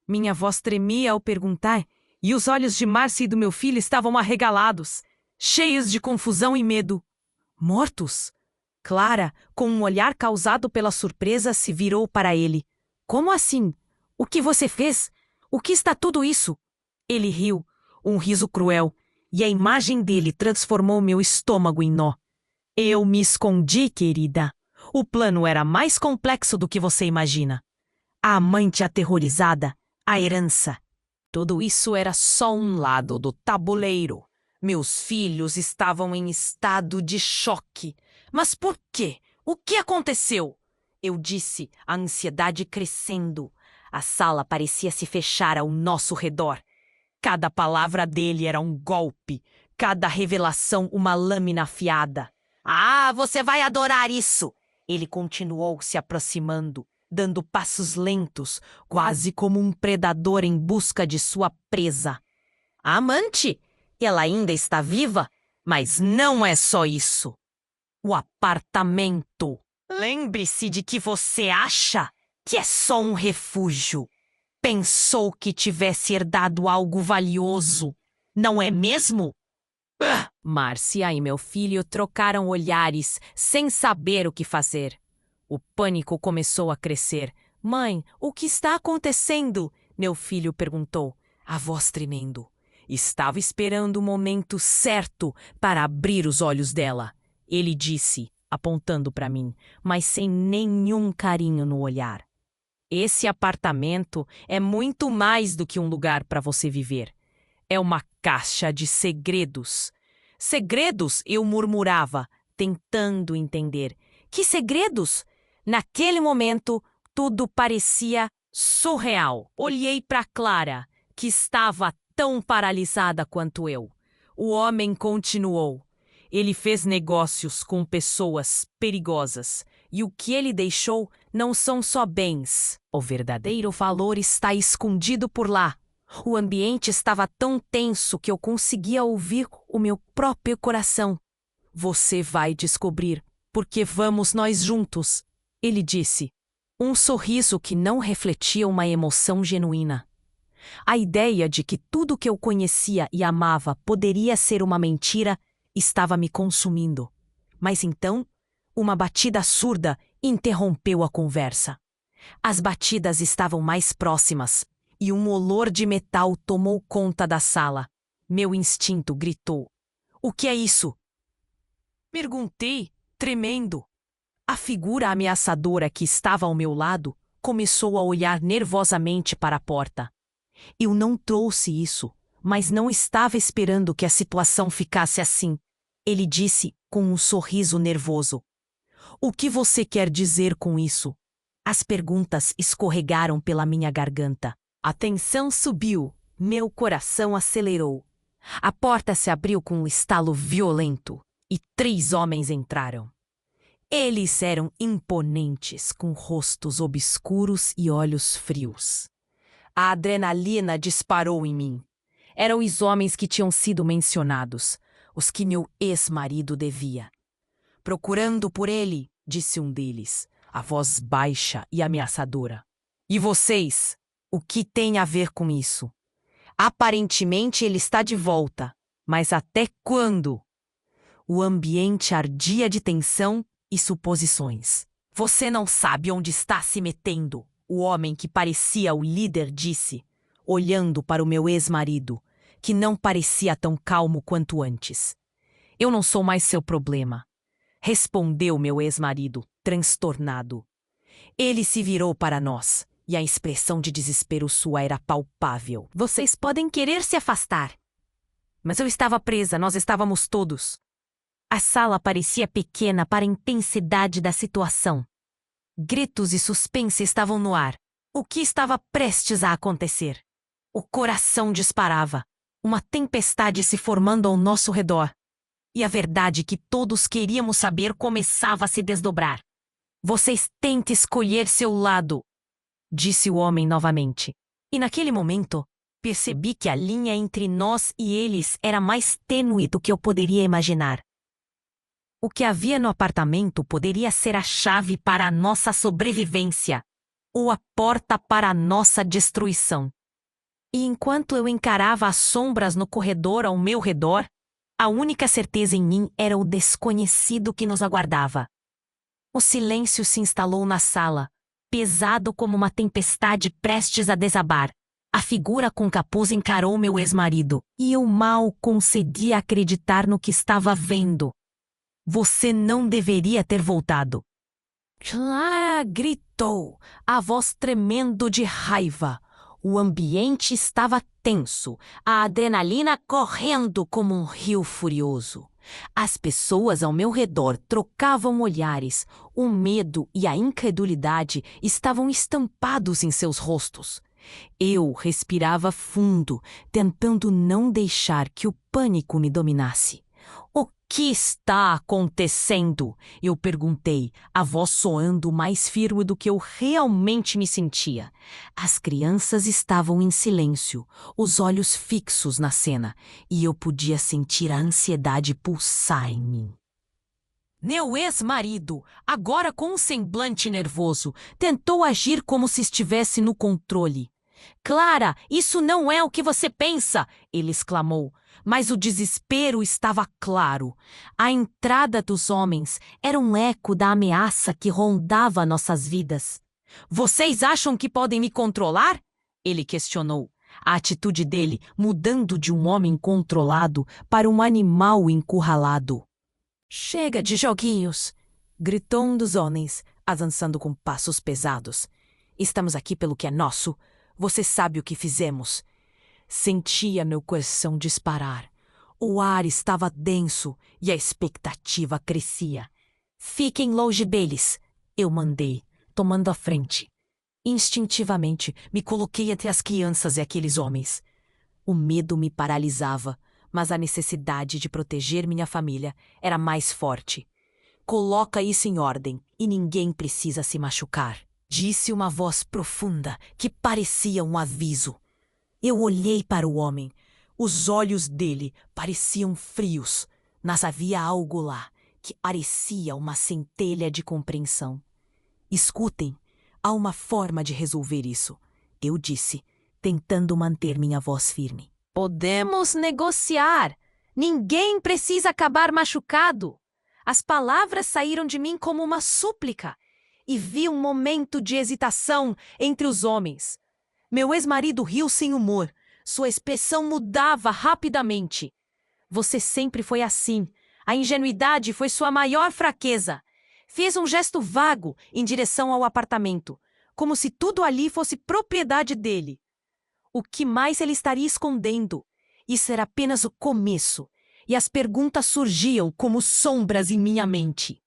A: Minha voz tremia ao perguntar, e os olhos de Márcia e do meu filho estavam arregalados, cheios de confusão e medo. Mortos? Clara, com um olhar causado pela surpresa, se virou para ele. Como assim? O que você fez? O que está tudo isso? Ele riu, um riso cruel, e a imagem dele transformou meu estômago em nó. Eu me escondi, querida. O plano era mais complexo do que você imagina. A amante aterrorizada, a herança. Tudo isso era só um lado do tabuleiro. Meus filhos estavam em estado de choque. Mas por quê? O que aconteceu? Eu disse, a ansiedade crescendo. A sala parecia se fechar ao nosso redor. Cada palavra dele era um golpe, cada revelação uma lâmina afiada. Ah, você vai adorar isso! Ele continuou se aproximando, dando passos lentos, quase como um predador em busca de sua presa. A amante? Ela ainda está viva? Mas não é só isso. O apartamento. Lembre-se de que você acha que é só um refúgio. Pensou que tivesse herdado algo valioso, não é mesmo? Márcia e meu filho trocaram olhares, sem saber o que fazer. O pânico começou a crescer. Mãe, o que está acontecendo? Meu filho perguntou, a voz tremendo. Estava esperando o momento certo para abrir os olhos dela. Ele disse, apontando para mim, mas sem nenhum carinho no olhar. Esse apartamento é muito mais do que um lugar para você viver. É uma caixa de segredos. Segredos, eu murmurava, tentando entender. Que segredos? Naquele momento, tudo parecia surreal. Olhei para Clara, que estava tão paralisada quanto eu. O homem continuou. Ele fez negócios com pessoas perigosas. E o que ele deixou não são só bens. O verdadeiro valor está escondido por lá. O ambiente estava tão tenso que eu conseguia ouvir o meu próprio coração. Você vai descobrir, porque vamos nós juntos, ele disse. Um sorriso que não refletia uma emoção genuína. A ideia de que tudo que eu conhecia e amava poderia ser uma mentira estava me consumindo. Mas então, uma batida surda interrompeu a conversa. As batidas estavam mais próximas e um olor de metal tomou conta da sala. Meu instinto gritou: "O que é isso?" Perguntei, tremendo. A figura ameaçadora que estava ao meu lado começou a olhar nervosamente para a porta. Eu não trouxe isso, mas não estava esperando que a situação ficasse assim. Ele disse com um sorriso nervoso: "O que você quer dizer com isso?" As perguntas escorregaram pela minha garganta. A tensão subiu, meu coração acelerou. A porta se abriu com um estalo violento e 3 homens entraram. Eles eram imponentes, com rostos obscuros e olhos frios. A adrenalina disparou em mim. Eram os homens que tinham sido mencionados, os que meu ex-marido devia. "Procurando por ele", disse um deles, a voz baixa e ameaçadora. "E vocês? O que tem a ver com isso? Aparentemente ele está de volta, mas até quando?" O ambiente ardia de tensão e suposições. "Você não sabe onde está se metendo", o homem que parecia o líder disse, olhando para o meu ex-marido, que não parecia tão calmo quanto antes. "Eu não sou mais seu problema", respondeu meu ex-marido, transtornado. Ele se virou para nós, e a expressão de desespero sua era palpável. "Vocês podem querer se afastar." Mas eu estava presa, nós estávamos todos. A sala parecia pequena para a intensidade da situação. Gritos e suspense estavam no ar. O que estava prestes a acontecer? O coração disparava. Uma tempestade se formando ao nosso redor. E a verdade que todos queríamos saber começava a se desdobrar. "Vocês têm que escolher seu lado", disse o homem novamente. E naquele momento, percebi que a linha entre nós e eles era mais tênue do que eu poderia imaginar. O que havia no apartamento poderia ser a chave para a nossa sobrevivência, ou a porta para a nossa destruição. E enquanto eu encarava as sombras no corredor ao meu redor, a única certeza em mim era o desconhecido que nos aguardava. O silêncio se instalou na sala, pesado como uma tempestade prestes a desabar. A figura com capuz encarou meu ex-marido, e eu mal conseguia acreditar no que estava vendo. "Você não deveria ter voltado." Clara gritou, a voz tremendo de raiva. O ambiente estava tenso, a adrenalina correndo como um rio furioso. As pessoas ao meu redor trocavam olhares, o medo e a incredulidade estavam estampados em seus rostos. Eu respirava fundo, tentando não deixar que o pânico me dominasse. "O que está acontecendo?" eu perguntei, a voz soando mais firme do que eu realmente me sentia. As crianças estavam em silêncio, os olhos fixos na cena, e eu podia sentir a ansiedade pulsar em mim. Meu ex-marido, agora com um semblante nervoso, tentou agir como se estivesse no controle. "Clara, isso não é o que você pensa!" ele exclamou. Mas o desespero estava claro. A entrada dos homens era um eco da ameaça que rondava nossas vidas. "Vocês acham que podem me controlar?" ele questionou, a atitude dele mudando de um homem controlado para um animal encurralado. "Chega de joguinhos!" gritou um dos homens, avançando com passos pesados. Estamos aqui pelo que é nosso. Você sabe o que fizemos. Sentia meu coração disparar. O ar estava denso e a expectativa crescia. Fiquem longe deles, eu mandei, tomando a frente. Instintivamente, me coloquei entre as crianças e aqueles homens. O medo me paralisava, mas a necessidade de proteger minha família era mais forte. Coloca isso em ordem e ninguém precisa se machucar, disse uma voz profunda que parecia um aviso. Eu olhei para o homem. Os olhos dele pareciam frios, mas havia algo lá que parecia uma centelha de compreensão. Escutem, há uma forma de resolver isso, eu disse, tentando manter minha voz firme. Podemos negociar. Ninguém precisa acabar machucado. As palavras saíram de mim como uma súplica e vi um momento de hesitação entre os homens. Meu ex-marido riu sem humor. Sua expressão mudava rapidamente. Você sempre foi assim. A ingenuidade foi sua maior fraqueza. Fez um gesto vago em direção ao apartamento, como se tudo ali fosse propriedade dele. O que mais ele estaria escondendo? Isso era apenas o começo, e as perguntas surgiam como sombras em minha mente.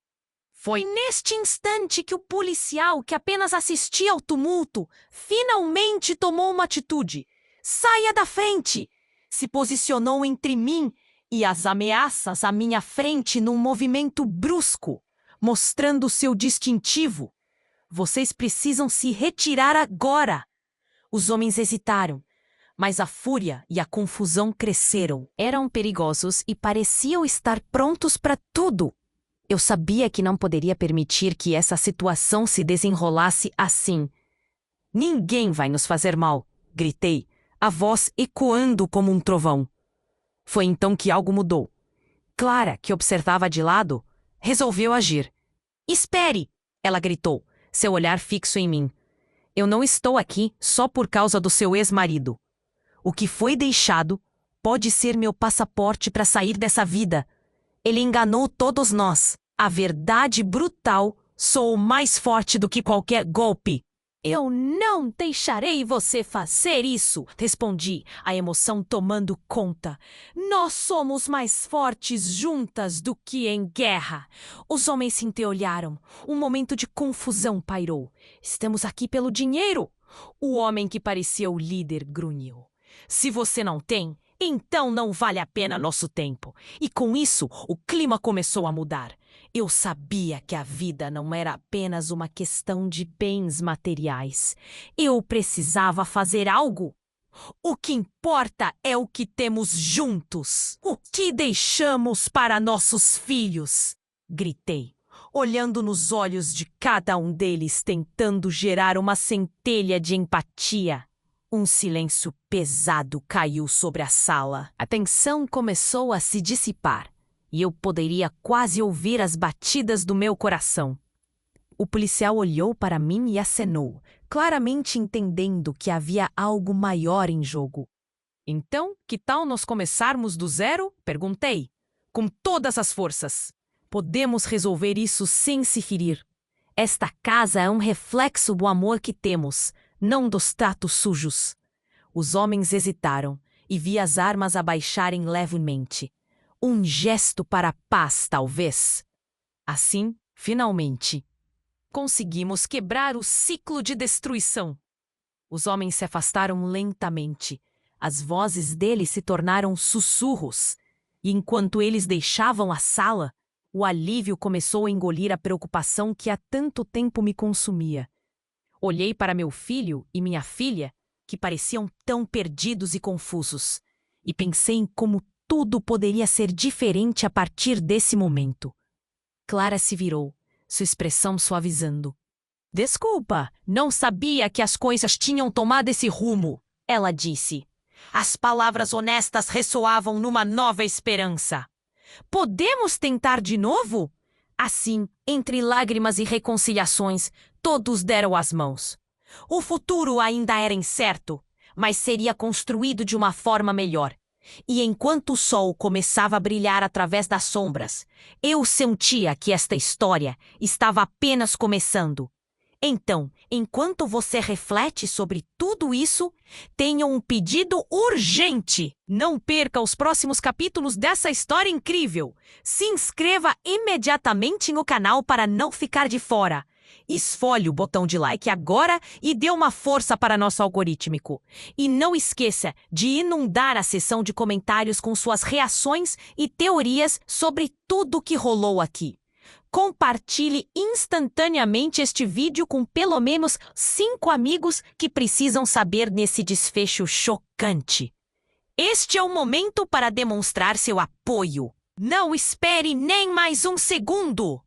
A: Foi neste instante que o policial, que apenas assistia ao tumulto, finalmente tomou uma atitude. Saia da frente! Se posicionou entre mim e as ameaças à minha frente num movimento brusco, mostrando seu distintivo. Vocês precisam se retirar agora! Os homens hesitaram, mas a fúria e a confusão cresceram. Eram perigosos e pareciam estar prontos para tudo. Eu sabia que não poderia permitir que essa situação se desenrolasse assim. Ninguém vai nos fazer mal, gritei, a voz ecoando como um trovão. Foi então que algo mudou. Clara, que observava de lado, resolveu agir. Espere! Ela gritou, seu olhar fixo em mim. Eu não estou aqui só por causa do seu ex-marido. O que foi deixado pode ser meu passaporte para sair dessa vida. Ele enganou todos nós. A verdade brutal soou mais forte do que qualquer golpe. Eu não deixarei você fazer isso, respondi, a emoção tomando conta. Nós somos mais fortes juntas do que em guerra. Os homens se entreolharam. Um momento de confusão pairou. Estamos aqui pelo dinheiro. O homem que parecia o líder grunhiu. Se você não tem, então não vale a pena nosso tempo. E com isso, o clima começou a mudar. Eu sabia que a vida não era apenas uma questão de bens materiais. Eu precisava fazer algo. O que importa é o que temos juntos. O que deixamos para nossos filhos? Gritei, olhando nos olhos de cada um deles, tentando gerar uma centelha de empatia. Um silêncio pesado caiu sobre a sala. A tensão começou a se dissipar. E eu poderia quase ouvir as batidas do meu coração. O policial olhou para mim e acenou, claramente entendendo que havia algo maior em jogo. Então, que tal nós começarmos do zero? Perguntei, com todas as forças. Podemos resolver isso sem se ferir. Esta casa é um reflexo do amor que temos, não dos tratos sujos. Os homens hesitaram e vi as armas abaixarem levemente. Um gesto para a paz, talvez. Assim, finalmente, conseguimos quebrar o ciclo de destruição. Os homens se afastaram lentamente. As vozes deles se tornaram sussurros. E enquanto eles deixavam a sala, o alívio começou a engolir a preocupação que há tanto tempo me consumia. Olhei para meu filho e minha filha, que pareciam tão perdidos e confusos, e pensei em como tudo poderia ser diferente a partir desse momento. Clara se virou, sua expressão suavizando. Desculpa, não sabia que as coisas tinham tomado esse rumo, ela disse. As palavras honestas ressoavam numa nova esperança. Podemos tentar de novo? Assim, entre lágrimas e reconciliações, todos deram as mãos. O futuro ainda era incerto, mas seria construído de uma forma melhor. E enquanto o sol começava a brilhar através das sombras, eu sentia que esta história estava apenas começando. Então, enquanto você reflete sobre tudo isso, tenho um pedido urgente. Não perca os próximos capítulos dessa história incrível. Se inscreva imediatamente no canal para não ficar de fora. Esfolhe o botão de like agora e dê uma força para nosso algorítmico. E não esqueça de inundar a seção de comentários com suas reações e teorias sobre tudo que rolou aqui. Compartilhe instantaneamente este vídeo com pelo menos 5 amigos que precisam saber nesse desfecho chocante. Este é o momento para demonstrar seu apoio. Não espere nem mais um segundo!